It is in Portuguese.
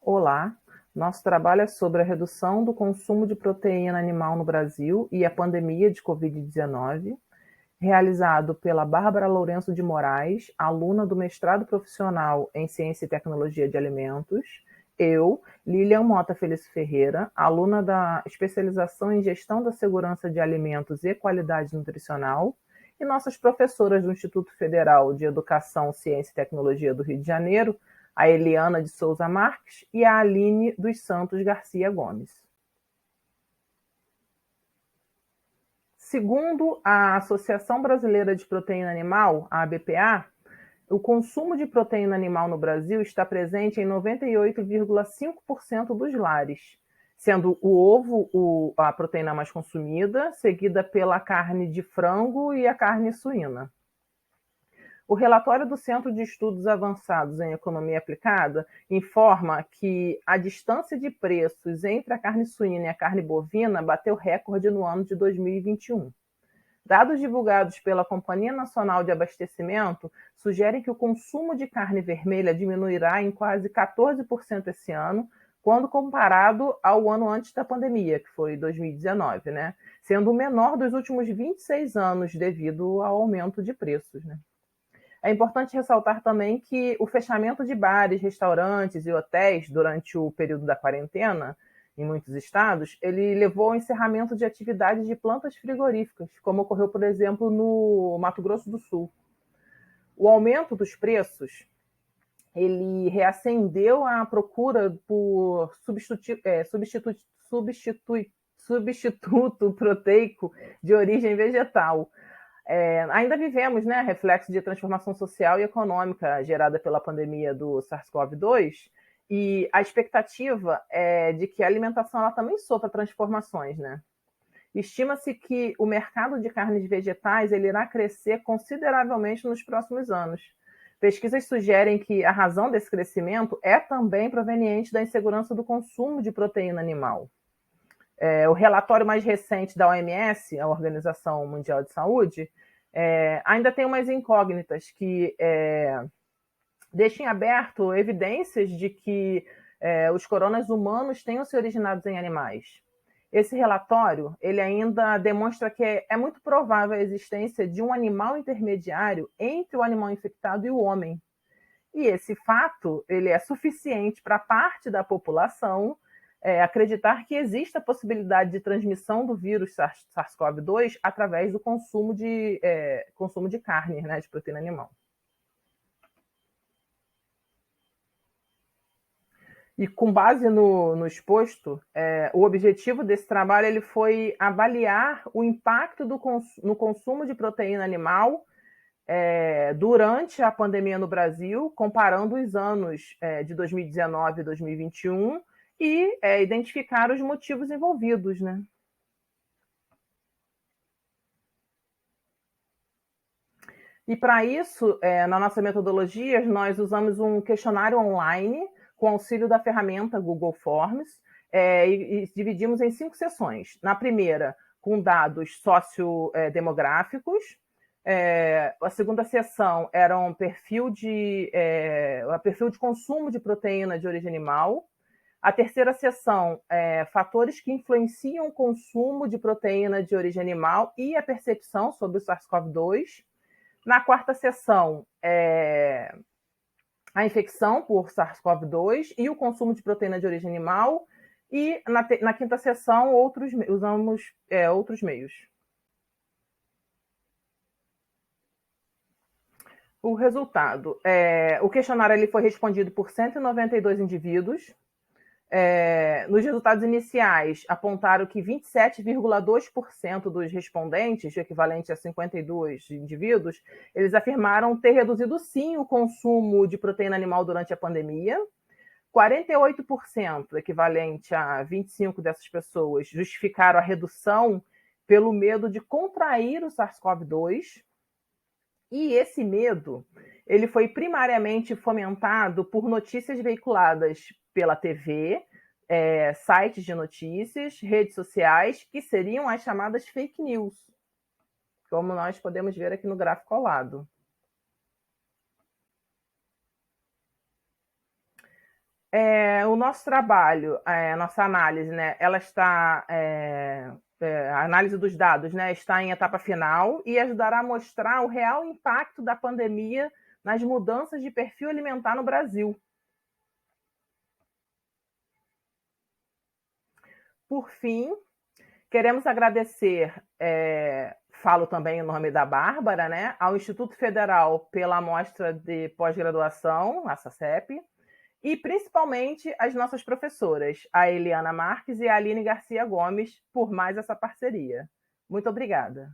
Olá, nosso trabalho é sobre a redução do consumo de proteína animal no Brasil e a pandemia de Covid-19, realizado pela Bárbara Lourenço de Moraes, aluna do mestrado profissional em Ciência e Tecnologia de Alimentos, eu, Lilian Mota Felício Ferreira, aluna da especialização em Gestão da Segurança de Alimentos e Qualidade Nutricional, e nossas professoras do Instituto Federal de Educação, Ciência e Tecnologia do Rio de Janeiro, a Eliana de Souza Marques e a Aline dos Santos Garcia Gomes. Segundo a Associação Brasileira de Proteína Animal, a ABPA, o consumo de proteína animal no Brasil está presente em 98,5% dos lares, sendo o ovo a proteína mais consumida, seguida pela carne de frango e a carne suína. O relatório do Centro de Estudos Avançados em Economia Aplicada informa que a distância de preços entre a carne suína e a carne bovina bateu recorde no ano de 2021. Dados divulgados pela Companhia Nacional de Abastecimento sugerem que o consumo de carne vermelha diminuirá em quase 14% esse ano, quando comparado ao ano antes da pandemia, que foi 2019, né? Sendo o menor dos últimos 26 anos devido ao aumento de preços, né? É importante ressaltar também que o fechamento de bares, restaurantes e hotéis durante o período da quarentena, em muitos estados, ele levou ao encerramento de atividades de plantas frigoríficas, como ocorreu, por exemplo, no Mato Grosso do Sul. O aumento dos preços, ele reacendeu a procura por substituto proteico de origem vegetal. Ainda vivemos, né, reflexo de transformação social e econômica gerada pela pandemia do SARS-CoV-2, e a expectativa é de que a alimentação ela também sofra transformações, né? Estima-se que o mercado de carnes vegetais ele irá crescer consideravelmente nos próximos anos. Pesquisas sugerem que a razão desse crescimento é também proveniente da insegurança do consumo de proteína animal. O relatório mais recente da OMS, a Organização Mundial de Saúde, ainda tem umas incógnitas que deixam aberto evidências de que os coronas humanos tenham se originado em animais. Esse relatório ele ainda demonstra que é muito provável a existência de um animal intermediário entre o animal infectado e o homem. E esse fato ele é suficiente para parte da população acreditar que existe a possibilidade de transmissão do vírus SARS-CoV-2 através do consumo de carne, né, de proteína animal. E com base no exposto, o objetivo desse trabalho ele foi avaliar o impacto no consumo de proteína animal durante a pandemia no Brasil, comparando os anos de 2019 e 2021 e identificar os motivos envolvidos, né? E para isso, na nossa metodologia, nós usamos um questionário online com auxílio da ferramenta Google Forms e dividimos em 5 sessões. Na primeira, com dados sociodemográficos. A segunda sessão era um perfil de consumo de proteína de origem animal. A terceira sessão, fatores que influenciam o consumo de proteína de origem animal e a percepção sobre o SARS-CoV-2. Na quarta sessão, a infecção por SARS-CoV-2 e o consumo de proteína de origem animal. E na quinta sessão, usamos outros meios. O resultado. O questionário ele foi respondido por 192 indivíduos. Nos resultados iniciais, apontaram que 27,2% dos respondentes, equivalente a 52 indivíduos, eles afirmaram ter reduzido sim o consumo de proteína animal durante a pandemia. 48%, equivalente a 25 dessas pessoas, justificaram a redução pelo medo de contrair o SARS-CoV-2. E esse medo, ele foi primariamente fomentado por notícias veiculadas pela TV, sites de notícias, redes sociais, que seriam as chamadas fake news, como nós podemos ver aqui no gráfico ao lado. O nosso trabalho, a nossa análise, né, ela está, a análise dos dados, né, está em etapa final e ajudará a mostrar o real impacto da pandemia nas mudanças de perfil alimentar no Brasil. Por fim, queremos agradecer, falo também em nome da Bárbara, né, ao Instituto Federal pela amostra de pós-graduação, a SACEP, e principalmente as nossas professoras, a Eliana Marques e a Aline Garcia Gomes, por mais essa parceria. Muito obrigada.